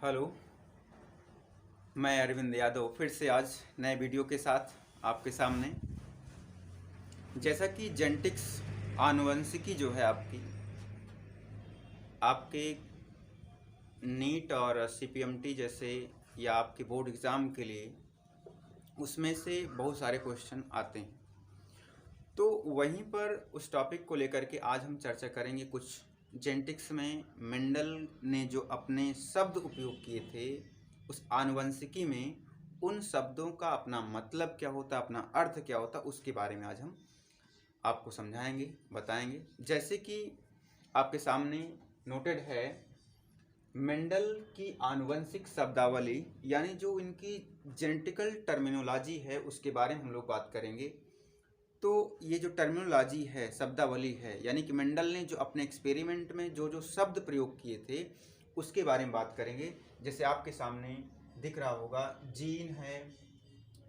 Hello. मैं अरविंद यादव फिर से आज नए वीडियो के साथ आपके सामने। जैसा कि जेनेटिक्स आनुवंशिकी जो है आपके नीट और सीपीएमटी जैसे या आपके बोर्ड एग्ज़ाम के लिए उसमें से बहुत सारे क्वेश्चन आते हैं। तो वहीं पर उस टॉपिक को लेकर के आज हम चर्चा करेंगे। कुछ जेनेटिक्स में मेंडल ने जो अपने शब्द उपयोग किए थे उस आनुवंशिकी में, उन शब्दों का अपना मतलब क्या होता, अपना अर्थ क्या होता, उसके बारे में आज हम आपको समझाएंगे, बताएंगे। जैसे कि आपके सामने नोटेड है मेंडल की आनुवंशिक शब्दावली, यानी जो इनकी जेनेटिकल टर्मिनोलॉजी है उसके बारे में हम लोग बात करेंगे। तो ये जो टर्मिनोलॉजी है, शब्दावली है, यानी कि मेंडल ने जो अपने एक्सपेरिमेंट में जो जो शब्द प्रयोग किए थे उसके बारे में बात करेंगे। जैसे आपके सामने दिख रहा होगा, जीन है,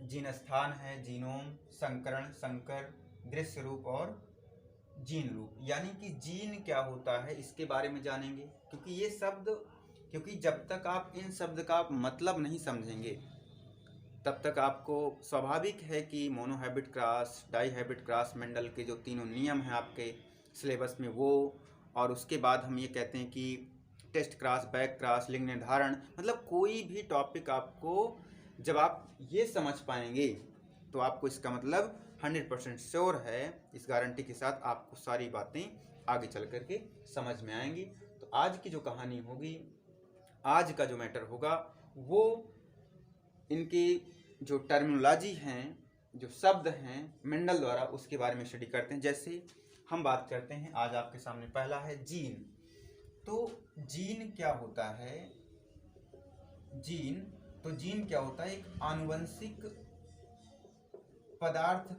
जीन स्थान है, जीनोम, संकरण, संकर, दृश्य रूप और जीन रूप। यानी कि जीन क्या होता है इसके बारे में जानेंगे, क्योंकि जब तक आप इन शब्द का मतलब नहीं समझेंगे तब तक आपको स्वाभाविक है कि मोनोहैबिट क्रॉस, डाईहैबिट क्रॉस, मेंडल के जो तीनों नियम हैं आपके सिलेबस में वो, और उसके बाद हम ये कहते हैं कि टेस्ट क्रॉस, बैक क्रॉस, लिंग निर्धारण, मतलब कोई भी टॉपिक आपको जब आप ये समझ पाएंगे तो आपको इसका मतलब 100% श्योर है, इस गारंटी के साथ आपको सारी बातें आगे चल करके समझ में आएंगी। तो आज की जो कहानी होगी, आज का जो मैटर होगा, वो इनकी जो टर्मिनोलॉजी हैं, जो शब्द हैं मेंडल द्वारा, उसके बारे में स्टडी करते हैं। जैसे हम बात करते हैं, आज आपके सामने पहला है जीन। तो जीन क्या होता है? जीन क्या होता है? एक आनुवंशिक पदार्थ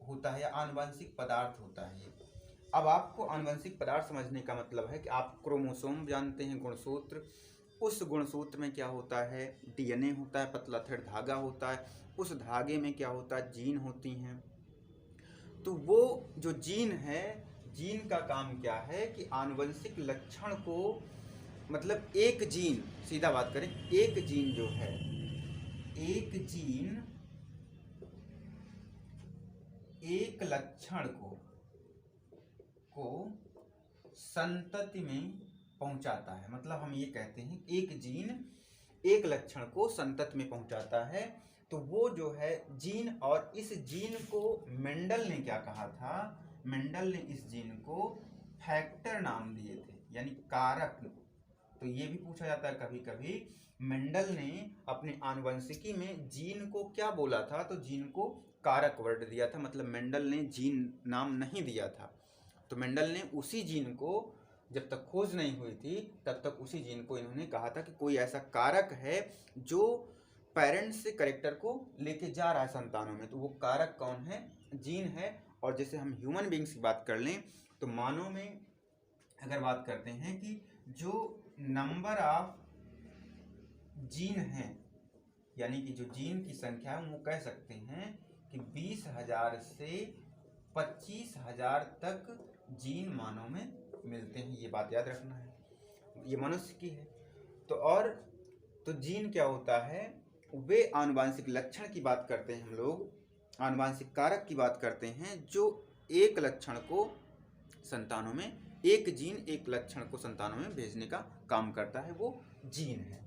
होता है या आनुवंशिक पदार्थ होता है। अब आपको आनुवंशिक पदार्थ समझने का मतलब है कि आप क्रोमोसोम जानते हैं, गुणसूत्र। उस गुणसूत्र में क्या होता है? डीएनए होता है, पतला थ्रेड धागा होता है। उस धागे में क्या होता है? जीन होती हैं। तो वो जो जीन है, जीन का काम क्या है कि आनुवंशिक लक्षण को, मतलब एक जीन, सीधा बात करें, एक जीन जो है, एक जीन एक लक्षण को संतति में पहुंचाता है। मतलब हम ये कहते हैं एक जीन एक लक्षण को संतति में पहुंचाता है। तो वो जो है जीन, और इस जीन को मेंडल ने क्या कहा था? मेंडल ने इस जीन को फैक्टर नाम दिए थे, यानी कारक। तो ये भी पूछा जाता है कभी कभी, मेंडल ने अपने आनुवंशिकी में जीन को क्या बोला था? तो जीन को कारक वर्ड दिया था, मतलब मेंडल ने जीन नाम नहीं दिया था। तो मेंडल ने उसी जीन को, जब तक खोज नहीं हुई थी तब तक उसी जीन को इन्होंने कहा था कि कोई ऐसा कारक है जो पेरेंट्स से कैरेक्टर को लेके जा रहा है संतानों में। तो वो कारक कौन है? जीन है। और जैसे हम ह्यूमन बींग्स की बात कर लें तो मानव में अगर बात करते हैं कि जो नंबर ऑफ जीन हैं, यानी कि जो जीन की संख्या है, वो कह सकते हैं कि 20,000 से 25,000 तक जीन मानव में मिलते हैं। ये बात याद रखना है, ये मनुष्य की है। तो जीन क्या होता है? वे आनुवांशिक लक्षण की बात करते हैं हम लोग, आनुवांशिक कारक की बात करते हैं, जो एक लक्षण को संतानों में, एक जीन एक लक्षण को संतानों में भेजने का काम करता है, वो जीन है।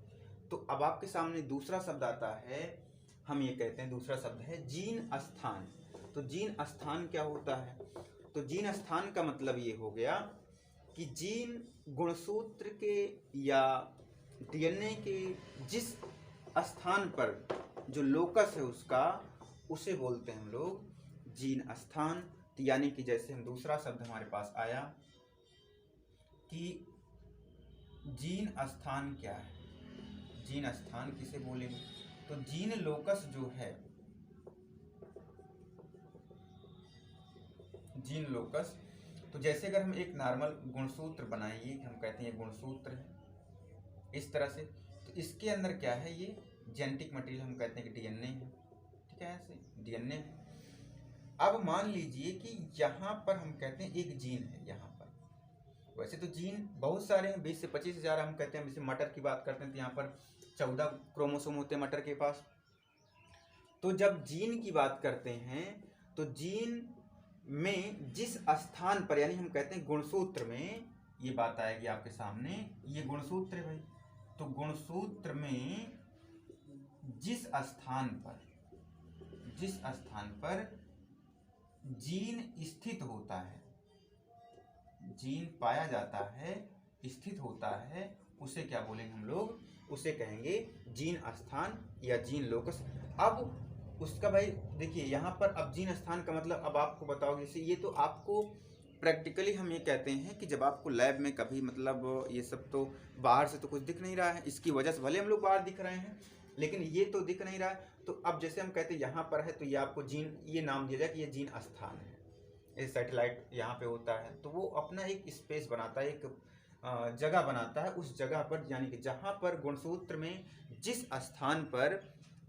तो अब आपके सामने दूसरा शब्द आता है, हम ये कहते हैं दूसरा शब्द है जीन स्थान। तो जीन स्थान क्या होता है? तो जीन स्थान का मतलब ये हो गया कि जीन गुणसूत्र के या डीएनए के जिस स्थान पर जो लोकस है उसका, उसे बोलते हैं हम लोग जीन स्थान। यानी कि जैसे हम दूसरा शब्द हमारे पास आया कि जीन स्थान क्या है, जीन स्थान किसे बोलेंगे? तो जीन लोकस जो है, जीन लोकस, तो जैसे अगर हम एक नॉर्मल गुणसूत्र बनाएंगे, हम कहते हैं ये गुणसूत्र है इस तरह से, तो इसके अंदर क्या है? ये जेनेटिक मटेरियल, हम कहते हैं कि डीएनए है। ठीक है, ऐसे डीएनए है। अब मान लीजिए कि यहाँ पर हम कहते हैं एक जीन है यहाँ पर, वैसे तो जीन बहुत सारे हैं, 20 से 25 हज़ार हम कहते हैं। जैसे मटर की बात करते हैं तो यहाँ पर 14 क्रोमोसोम होते हैं मटर के पास। तो जब जीन की बात करते हैं तो जीन में जिस स्थान पर, यानी हम कहते हैं गुणसूत्र में, ये बात आएगी आपके सामने, ये गुणसूत्र है भाई। तो गुणसूत्र में जिस स्थान पर जीन स्थित होता है, जीन पाया जाता है, स्थित होता है, उसे क्या बोलेंगे हम लोग? उसे कहेंगे जीन स्थान या जीन लोकस। अब उसका भाई देखिए यहाँ पर, अब जीन स्थान का मतलब अब आपको बताओगे। जैसे ये तो आपको प्रैक्टिकली हम ये कहते हैं कि जब आपको लैब में कभी मतलब ये सब तो बाहर से तो कुछ दिख नहीं रहा है, इसकी वजह से भले हम लोग बाहर दिख रहे हैं लेकिन ये तो दिख नहीं रहा है। तो अब जैसे हम कहते हैं यहाँ पर है तो ये आपको जीन, ये नाम दिया जाए कि ये जीन स्थान है। ये सैटेलाइट यहाँ पे होता है तो वो अपना एक स्पेस बनाता है, एक जगह बनाता है। उस जगह पर, यानी कि जहाँ पर गुणसूत्र में जिस स्थान पर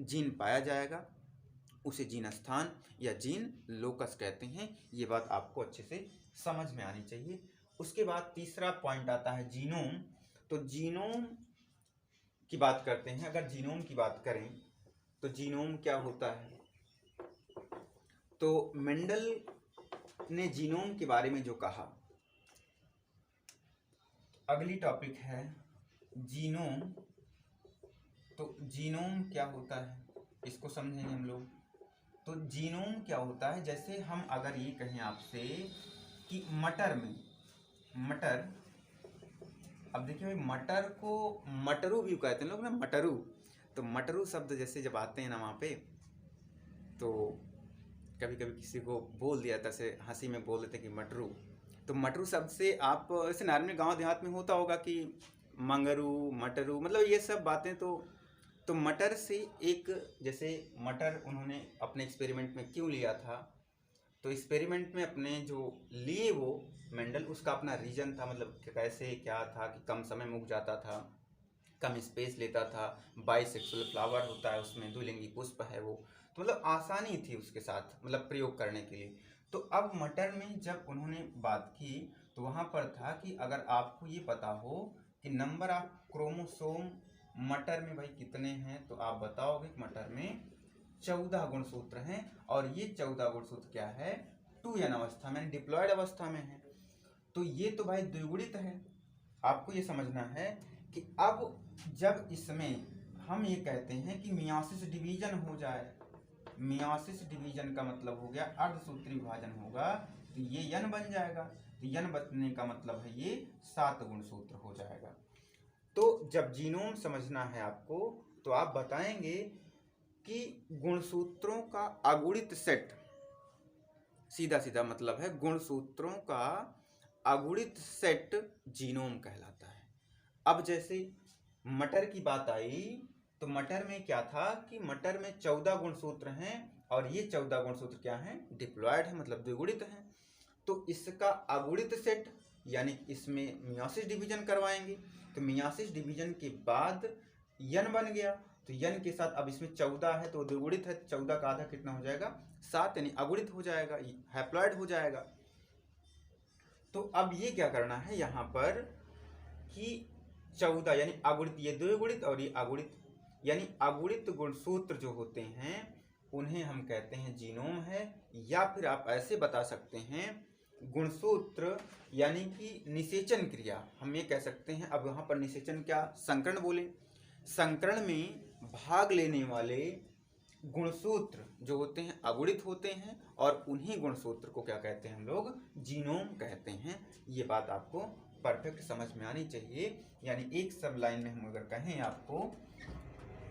जीन पाया जाएगा उसे जीन स्थान या जीन लोकस कहते हैं। ये बात आपको अच्छे से समझ में आनी चाहिए। उसके बाद तीसरा पॉइंट आता है जीनोम। तो जीनोम की बात करते हैं। अगर जीनोम की बात करें तो जीनोम क्या होता है? तो मेंडल ने जीनोम के बारे में जो कहा, अगली टॉपिक है जीनोम। तो जीनोम क्या होता है इसको समझेंगे हम लोग। तो जीनोम क्या होता है? जैसे हम अगर ये कहें आपसे कि मटर में, मटर, अब देखिए भाई मटर को मटरू भी कहते हैं लोग ना, मटरू। तो मटरू शब्द जैसे जब आते हैं ना वहाँ पे, तो कभी कभी किसी को बोल दिया था, ऐसे हंसी में बोल देते कि मटरू। तो मटरू शब्द से आप ऐसे नॉर्मल गांव देहात में होता होगा कि मंगरू, मटरू, मतलब ये सब बातें। तो मटर से एक, जैसे मटर उन्होंने अपने एक्सपेरिमेंट में क्यों लिया था? तो एक्सपेरिमेंट में अपने जो लिए वो मेंडल, उसका अपना रीजन था, मतलब कैसे क्या था कि कम समय में उग जाता था, कम स्पेस लेता था, बाइसेक्सुअल फ्लावर होता है उसमें, द्विलिंगी पुष्प है वो। तो मतलब आसानी थी उसके साथ मतलब प्रयोग करने के लिए। तो अब मटर में जब उन्होंने बात की तो वहाँ पर था कि अगर आपको ये पता हो कि नंबर ऑफ क्रोमोसोम मटर में भाई कितने हैं, तो आप बताओगे कि मटर में 14 गुणसूत्र हैं। और ये 14 गुणसूत्र क्या है? 2n अवस्था में, डिप्लॉयड अवस्था में है। तो ये तो भाई द्विगुणित है। आपको ये समझना है कि अब जब इसमें हम ये कहते हैं कि मियोसिस डिवीजन हो जाए, मियोसिस डिवीजन का मतलब हो गया अर्धसूत्री विभाजन होगा, तो ये n बन जाएगा। तो n बनने का मतलब है ये 7 गुणसूत्र हो जाएगा। तो जब जीनोम समझना है आपको तो आप बताएंगे कि गुणसूत्रों का अगुणित सेट, सीधा सीधा मतलब है गुणसूत्रों का अगुणित सेट जीनोम कहलाता है। अब जैसे मटर की बात आई तो मटर में क्या था कि मटर में 14 गुणसूत्र हैं और ये 14 गुणसूत्र क्या हैं? डिप्लॉयड है, मतलब द्विगुणित हैं। तो इसका अगुणित सेट, यानी इसमें मियोसिस डिवीजन करवाएंगे। तो मियोसिस डिवीजन के बाद n बन गया, तो n के साथ अब इसमें 14 है तो द्विगुणित है, 14 का आधा कितना हो जाएगा? 7, यानी अगुणित हो जाएगा, हैप्लॉयड हो जाएगा। तो अब ये क्या करना है यहाँ पर कि 14 यानी अगुणित, ये द्विगुणित और ये अगुणित, यानी अगुणित गुणसूत्र जो होते हैं उन्हें हम कहते हैं जीनोम है। या फिर आप ऐसे बता सकते हैं गुणसूत्र यानी कि निषेचन क्रिया, हम ये कह सकते हैं। अब यहाँ पर निषेचन क्या, संकरण बोले, संकरण में भाग लेने वाले गुणसूत्र जो होते हैं अगुणित होते हैं और उन्हीं गुणसूत्र को क्या कहते हैं हम लोग? जीनोम कहते हैं। ये बात आपको परफेक्ट समझ में आनी चाहिए। यानी एक सब लाइन में हम अगर कहें आपको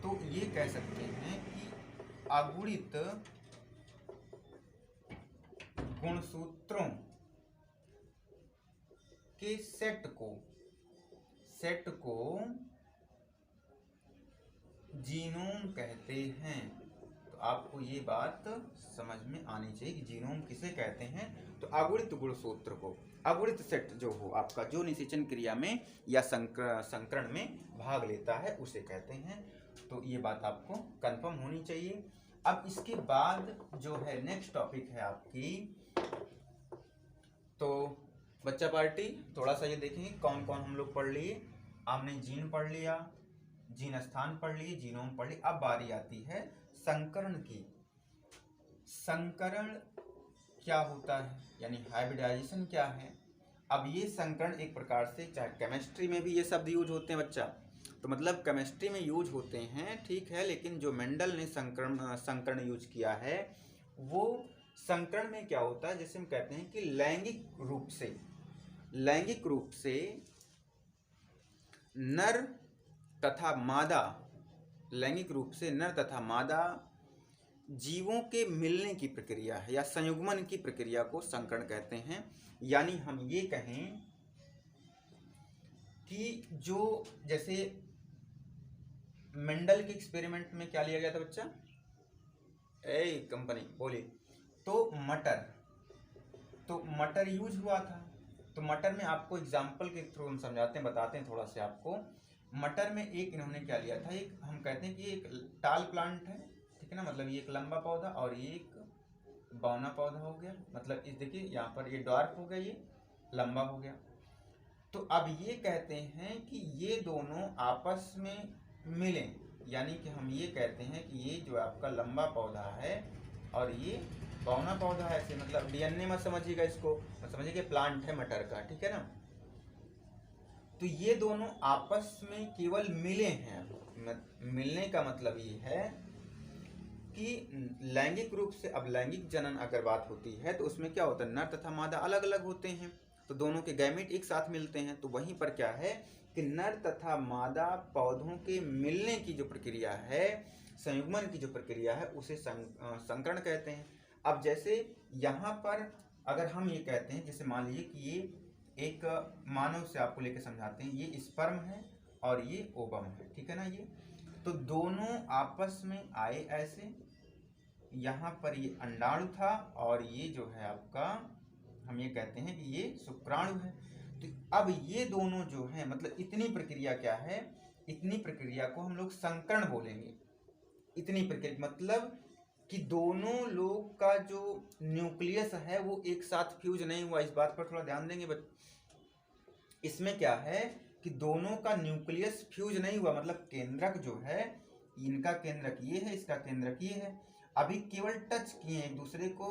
तो ये कह सकते हैं कि अगुणित गुणसूत्रों के सेट को जीनोम कहते हैं। तो आपको ये बात समझ में आनी चाहिए कि जीनोम किसे कहते हैं? तो अगुणित गुणसूत्र को, अगुणित सेट जो हो आपका, जो निषेचन क्रिया में या संकरण में भाग लेता है उसे कहते हैं। तो ये बात आपको कंफर्म होनी चाहिए। अब इसके बाद जो है नेक्स्ट टॉपिक है आपकी, तो बच्चा पार्टी थोड़ा सा ये देखेंगे कौन कौन हम लोग पढ़ लिए। आपने जीन पढ़ लिया, जीन स्थान पढ़ लिए, जीनोम पढ़ लिया। अब बारी आती है संकरण की। संकरण क्या होता है, यानी हाइब्रिडाइजेशन क्या है। अब ये संकरण एक प्रकार से, चाहे केमिस्ट्री में भी ये शब्द यूज होते हैं बच्चा, तो मतलब केमिस्ट्री में यूज होते हैं ठीक है, लेकिन जो मेंडल ने संकरण यूज किया है वो संकरण में क्या होता है, जैसे हम कहते हैं कि लैंगिक रूप से नर तथा मादा, लैंगिक रूप से नर तथा मादा जीवों के मिलने की प्रक्रिया है या संयुग्मन की प्रक्रिया को संकरण कहते हैं। यानी हम ये कहें कि जो जैसे मेंडल के एक्सपेरिमेंट में क्या लिया गया था बच्चा, कंपनी बोली तो मटर यूज हुआ था। तो मटर में आपको एग्जाम्पल के थ्रू हम समझाते हैं, बताते हैं थोड़ा सा आपको। मटर में एक इन्होंने क्या लिया था, एक हम कहते हैं कि एक टाल प्लांट है ठीक है ना, मतलब ये एक लंबा पौधा और ये एक बौना पौधा हो गया। मतलब इस देखिए यहाँ पर ये डार्क हो गया, ये लंबा हो गया। तो अब ये कहते हैं कि ये दोनों आपस में मिलें, यानी कि हम ये कहते हैं कि ये जो आपका लंबा पौधा है और ये बौना पौधा है, ऐसे मतलब डीएनए मत समझिएगा इसको, मत समझिए कि प्लांट है मटर का ठीक है ना। तो ये दोनों आपस में केवल मिले हैं। मिलने का मतलब ये है कि लैंगिक रूप से, अब लैंगिक जनन अगर बात होती है तो उसमें क्या होता है, नर तथा मादा अलग अलग होते हैं, तो दोनों के गैमेट एक साथ मिलते हैं। तो वहीं पर क्या है कि नर तथा मादा पौधों के मिलने की जो प्रक्रिया है, संयुग्मन की जो प्रक्रिया है, उसे संकरण कहते हैं। अब जैसे यहाँ पर अगर हम ये कहते हैं, जैसे मान लीजिए कि ये एक मानव से आपको लेकर समझाते हैं, ये स्पर्म है और ये ओवम है ठीक है ना। ये तो दोनों आपस में आए ऐसे, यहाँ पर ये अंडाणु था और ये जो है आपका, हम ये कहते हैं कि ये शुक्राणु है। तो अब ये दोनों जो है, मतलब इतनी प्रक्रिया क्या है, इतनी प्रक्रिया को हम लोग संकरण बोलेंगे। इतनी प्रक्रिया मतलब कि दोनों लोग का जो न्यूक्लियस है वो एक साथ फ्यूज नहीं हुआ। इस बात पर थोड़ा ध्यान देंगे इसमें क्या है कि दोनों का न्यूक्लियस फ्यूज नहीं हुआ, मतलब केंद्रक जो है, इनका केंद्रक ये है, इसका केंद्रक ये है, अभी केवल टच किए हैं, एक दूसरे को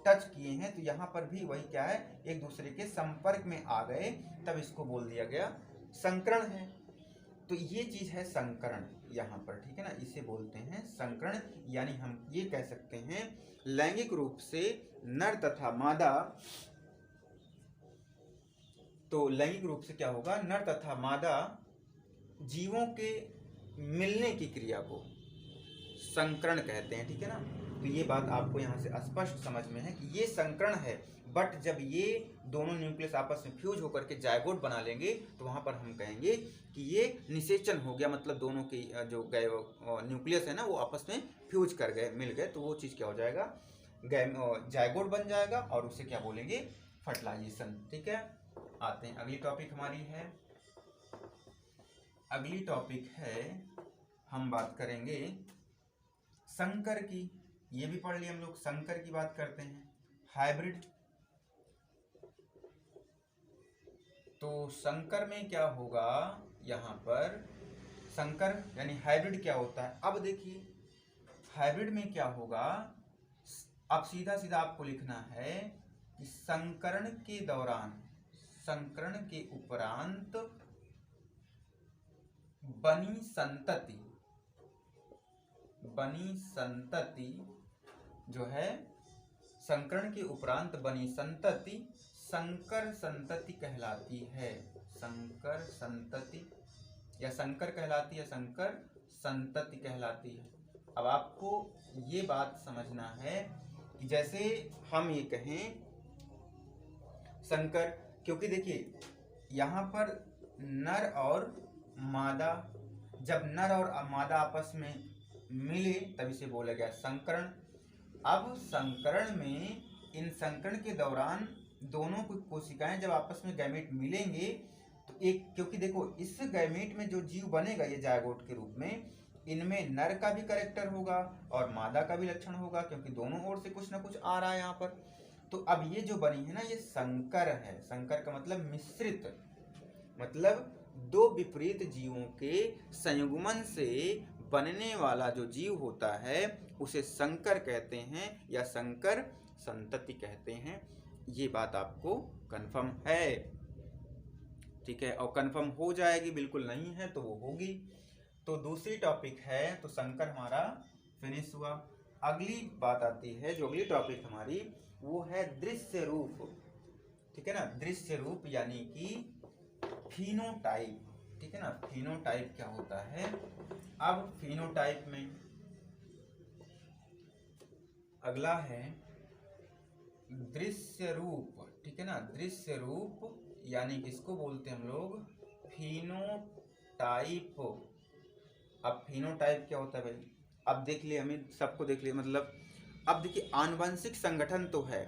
टच किए हैं। तो यहाँ पर भी वही क्या है, एक दूसरे के संपर्क में आ गए, तब इसको बोल दिया गया संकरण है। तो ये चीज है संकरण यहाँ पर ठीक है ना, इसे बोलते हैं संकरण। यानी हम ये कह सकते हैं लैंगिक रूप से नर तथा मादा, तो लैंगिक रूप से क्या होगा, नर तथा मादा जीवों के मिलने की क्रिया को संकरण कहते हैं ठीक है ना। तो ये बात आपको यहाँ से स्पष्ट समझ में है कि ये संकरण है। बट जब ये दोनों न्यूक्लियस आपस में फ्यूज होकर के जायगोट बना लेंगे तो वहाँ पर हम कहेंगे कि ये निषेचन हो गया, मतलब दोनों के जो न्यूक्लियस है ना वो आपस में फ्यूज कर गए, मिल गए, तो वो चीज़ क्या हो जाएगा, जायगोट बन जाएगा और उसे क्या बोलेंगे, फर्टिलाइजेशन ठीक है। आते हैं अगली टॉपिक हमारी है, अगली टॉपिक है हम बात करेंगे संकर की। ये भी पढ़ लिया हम लोग, संकर की बात करते हैं, हाइब्रिड। तो संकर में क्या होगा, यहाँ पर संकर यानी हाइब्रिड क्या होता है। अब देखिए हाइब्रिड में क्या होगा, अब सीधा सीधा आपको लिखना है कि संकरण के दौरान, संकरण के उपरांत बनी संतति जो है, संकरण के उपरांत बनी संतति संकर संतति कहलाती है। संकर संतति या संकर कहलाती है, संकर संतति कहलाती है। अब आपको ये बात समझना है कि जैसे हम ये कहें संकर, क्योंकि देखिए यहाँ पर नर और मादा, जब नर और मादा आपस में मिले तब इसे बोला गया संकरण। अब संकरण में, इन संकरण के दौरान दोनों कोशिकाएं जब आपस में गैमेट मिलेंगे तो एक, क्योंकि देखो इस गैमेट में जो जीव बनेगा ये जायगोट के रूप में, इनमें नर का भी कैरेक्टर होगा और मादा का भी लक्षण होगा, क्योंकि दोनों ओर से कुछ ना कुछ आ रहा है यहाँ पर। तो अब ये जो बनी है ना, ये संकर है। संकर का मतलब मिश्रित, मतलब दो विपरीत जीवों के संयुग्मन से बनने वाला जो जीव होता है उसे संकर कहते हैं या संकर संतति कहते हैं। ये बात आपको कंफर्म है, ठीक है, और कंफर्म हो जाएगी, बिल्कुल नहीं है तो वो होगी। तो दूसरी टॉपिक है, तो संकर हमारा फिनिश हुआ। अगली बात आती है, जो अगली टॉपिक हमारी वो है दृश्य रूप, ठीक है ना। दृश्य रूप यानी कि फिनोटाइप, ठीक है ना। फिनोटाइप क्या होता है? अब फिनोटाइप में अगला है दृश्य रूप, ठीक है ना। दृश्य रूप यानी किसको बोलते हैं हम लोग? फिनोटाइप। अब फिनोटाइप क्या होता है भाई? अब देख लिए, हमें सबको देख लिए, मतलब अब देखिए आनुवंशिक संगठन तो है,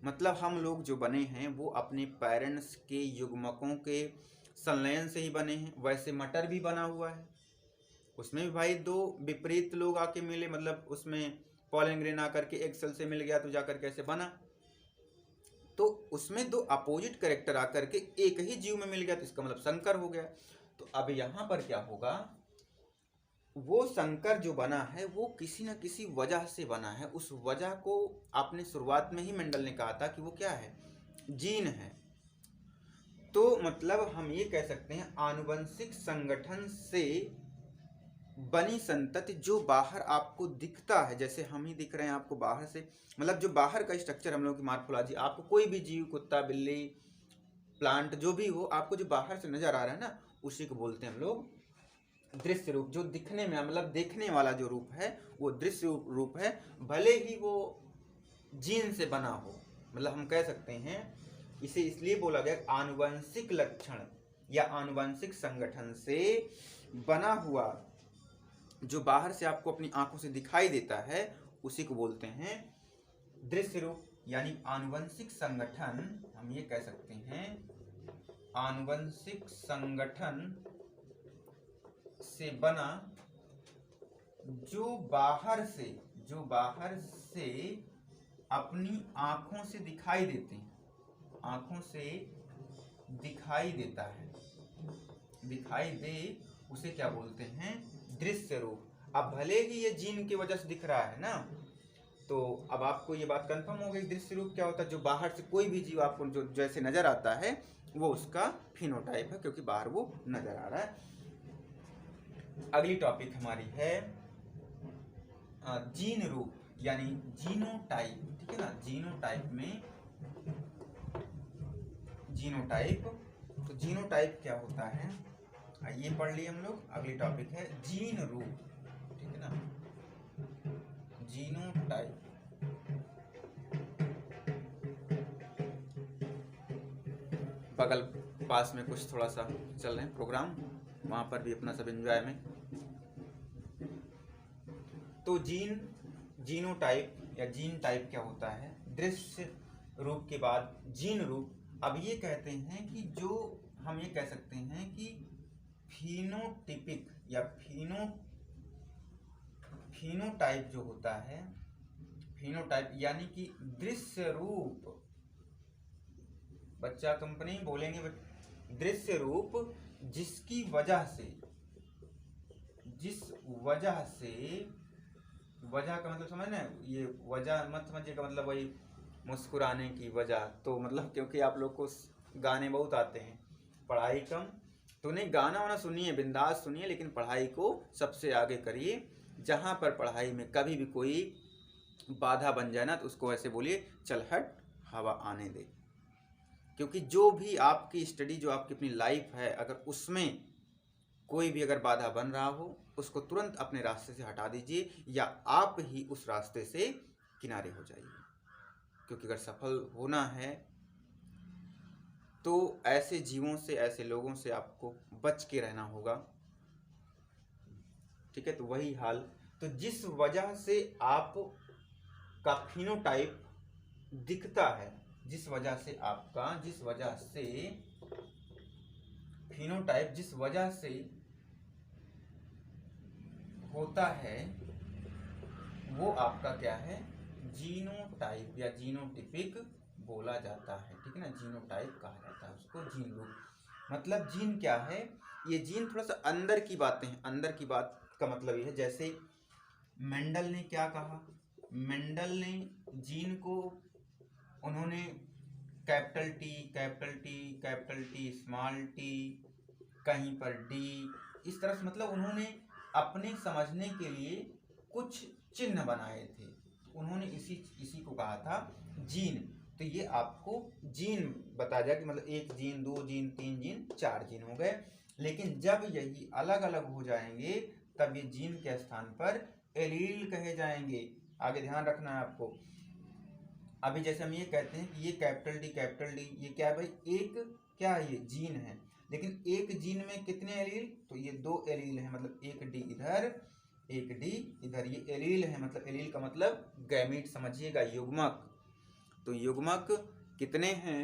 मतलब हम लोग जो बने हैं वो अपने पेरेंट्स के युग्मकों के संलयन से ही बने हैं। वैसे मटर भी बना हुआ है, उसमें भी भाई दो विपरीत लोग आके मिले, मतलब उसमें पॉलन ग्रेन आकर के एक सेल से मिल गया तो जाकर कैसे बना, तो उसमें दो अपोजिट कैरेक्टर आकर के एक ही जीव में मिल गया तो इसका मतलब संकर हो गया। तो अब यहाँ पर क्या होगा, वो संकर जो बना है वो किसी न किसी वजह से बना है। उस वजह को आपने शुरुआत में ही मेंडल ने कहा था कि वो क्या है? जीन है। तो मतलब हम ये कह सकते हैं आनुवंशिक संगठन से बनी संतति जो बाहर आपको दिखता है, जैसे हम ही दिख रहे हैं आपको बाहर से, मतलब जो बाहर का स्ट्रक्चर हम लोग की मार्फोलॉजी, आपको कोई भी जीव, कुत्ता, बिल्ली, प्लांट, जो भी हो, आपको जो बाहर से नजर आ रहा है ना, उसी को बोलते हैं हम लोग दृश्य रूप। जो दिखने में, मतलब देखने वाला जो रूप है वो दृश्य रूप है, भले ही वो जीन से बना हो। मतलब हम कह सकते हैं इसे इसलिए बोला गया आनुवंशिक लक्षण या आनुवंशिक संगठन से बना हुआ जो बाहर से आपको अपनी आंखों से दिखाई देता है उसी को बोलते हैं दृश्य रूप। यानी आनुवंशिक संगठन, हम ये कह सकते हैं आनुवंशिक संगठन से बना जो बाहर से अपनी आंखों से दिखाई देते हैं, आंखों से दिखाई देता है, दिखाई दे, उसे क्या बोलते हैं? दृश्य रूप। अब भले ही ये जीन की वजह से दिख रहा है ना, तो अब आपको ये बात कंफर्म हो गई दृश्य रूप क्या होता है? जो बाहर से कोई भी जीव आपको जो जैसे नजर आता है वो उसका फिनोटाइप है, क्योंकि बाहर वो नजर आ रहा है। अगली टॉपिक हमारी है जीन रूप यानी जीनोटाइप, ठीक है ना। जीनोटाइप में जीनोटाइप, तो जीनोटाइप क्या होता है ये पढ़ लिए हम लोग। अगली टॉपिक है जीन रूप, ठीक है ना। जीनोटाइप, बगल पास में कुछ थोड़ा सा चल रहे हैं प्रोग्राम, वहां पर भी अपना सब एंजॉय में। तो जीनोटाइप या जीन टाइप क्या होता है? दृश्य रूप के बाद जीन रूप। अब ये कहते हैं कि जो हम ये कह सकते हैं कि फिनोटिपिक या फिनोटाइप जो होता है, फिनोटाइप यानी कि दृश्य रूप, बच्चा कंपनी बोलेंगे दृश्य रूप जिसकी वजह से, जिस वजह से, वजह का मतलब समझ ना, ये वजह मत समझिएगा, मतलब वही मुस्कुराने की वजह, तो मतलब क्योंकि आप लोग को गाने बहुत आते हैं, पढ़ाई कम, तो नहीं गाना वाना सुनिए, बिंदास सुनिए, लेकिन पढ़ाई को सबसे आगे करिए। जहाँ पर पढ़ाई में कभी भी कोई बाधा बन जाए ना तो उसको ऐसे बोलिए चल हट हवा आने दे। क्योंकि जो भी आपकी स्टडी, जो आपकी अपनी लाइफ है, अगर उसमें कोई भी अगर बाधा बन रहा हो उसको तुरंत अपने रास्ते से हटा दीजिए या आप ही उस रास्ते से किनारे हो जाइए। क्योंकि अगर सफल होना है तो ऐसे जीवों से, ऐसे लोगों से आपको बच के रहना होगा, ठीक है। तो वही हाल, तो जिस वजह से आप का फिनोटाइप दिखता है, जिस वजह से फिनोटाइप जिस वजह से होता है वो आपका क्या है? जीनोटाइप या जीनोटिपिक बोला जाता है, ठीक है ना। जीनोटाइप कहा जाता है उसको, जीन रूप। मतलब जीन क्या है, ये जीन थोड़ा सा अंदर की बातें हैं। अंदर की बात का मतलब ये है, जैसे मेंडल ने क्या कहा, मेंडल ने जीन को उन्होंने capital T capital T capital T small T, कहीं पर डी, इस तरह से मतलब उन्होंने अपने समझने के लिए कुछ चिन्ह बनाए थे। उन्होंने इसी को कहा था जीन। तो ये आपको जीन बताया जाए कि मतलब एक जीन, दो जीन, तीन जीन, चार जीन हो गए। लेकिन जब यही अलग अलग हो जाएंगे तब ये जीन के स्थान पर एलील कहे जाएंगे। आगे ध्यान रखना है आपको। अभी जैसे हम ये कहते हैं कि ये कैपिटल डी, ये क्या है भाई, एक क्या है, ये जीन है। लेकिन एक जीन में कितने एलील, तो ये दो एलील है, मतलब एक डी इधर, एक डी इधर, ये एलील है। मतलब एलील का मतलब गैमीट समझिएगा, युग्मक। तो युग्मक कितने हैं,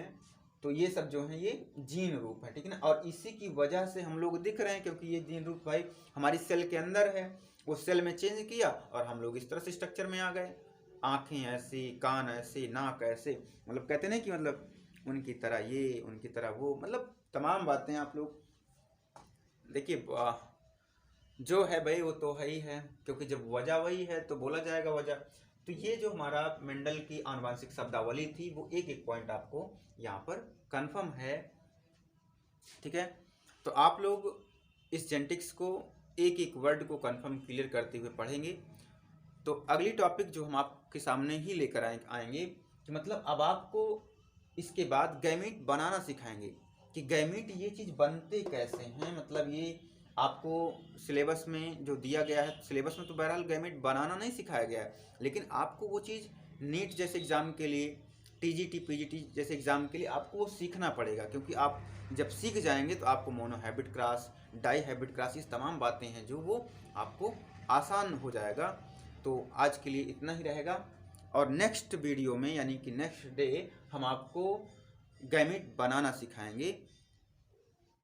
तो ये सब जो है ये जीन रूप है, ठीक है ना। और इसी की वजह से हम लोग दिख रहे हैं, क्योंकि ये जीन रूप भाई हमारी सेल के अंदर है। उस सेल में चेंज किया और हम लोग इस तरह से स्ट्रक्चर में आ गए। आंखें ऐसी, कान ऐसे, नाक ऐसे, मतलब कहते नहीं कि मतलब उनकी तरह ये, उनकी तरह वो, मतलब तमाम बातें आप लोग देखिए। जो है भाई वो तो है ही है, क्योंकि जब वजह वही है तो बोला जाएगा वजह। तो ये जो हमारा मेंडल की आनुवांशिक शब्दावली थी वो एक एक पॉइंट आपको यहाँ पर कंफर्म है, ठीक है। तो आप लोग इस जेनेटिक्स को एक एक वर्ड को कंफर्म क्लियर करते हुए पढ़ेंगे। तो अगली टॉपिक जो हम आपके सामने ही लेकर आएंगे कि मतलब अब आपको इसके बाद गैमीट बनाना सिखाएंगे कि गैमीट ये चीज़ बनते कैसे हैं। मतलब ये आपको सिलेबस में जो दिया गया है, सिलेबस में तो बहरहाल गैमीट बनाना नहीं सिखाया गया है, लेकिन आपको वो चीज़ नीट जैसे एग्ज़ाम के लिए, टीजीटी पीजीटी जैसे एग्ज़ाम के लिए आपको वो सीखना पड़ेगा। क्योंकि आप जब सीख जाएंगे तो आपको monohybrid cross, dihybrid cross, इस तमाम बातें हैं जो वो आपको आसान हो जाएगा। तो आज के लिए इतना ही रहेगा, और नेक्स्ट वीडियो में यानी कि नेक्स्ट डे हम आपको गैमीट बनाना सिखाएंगे।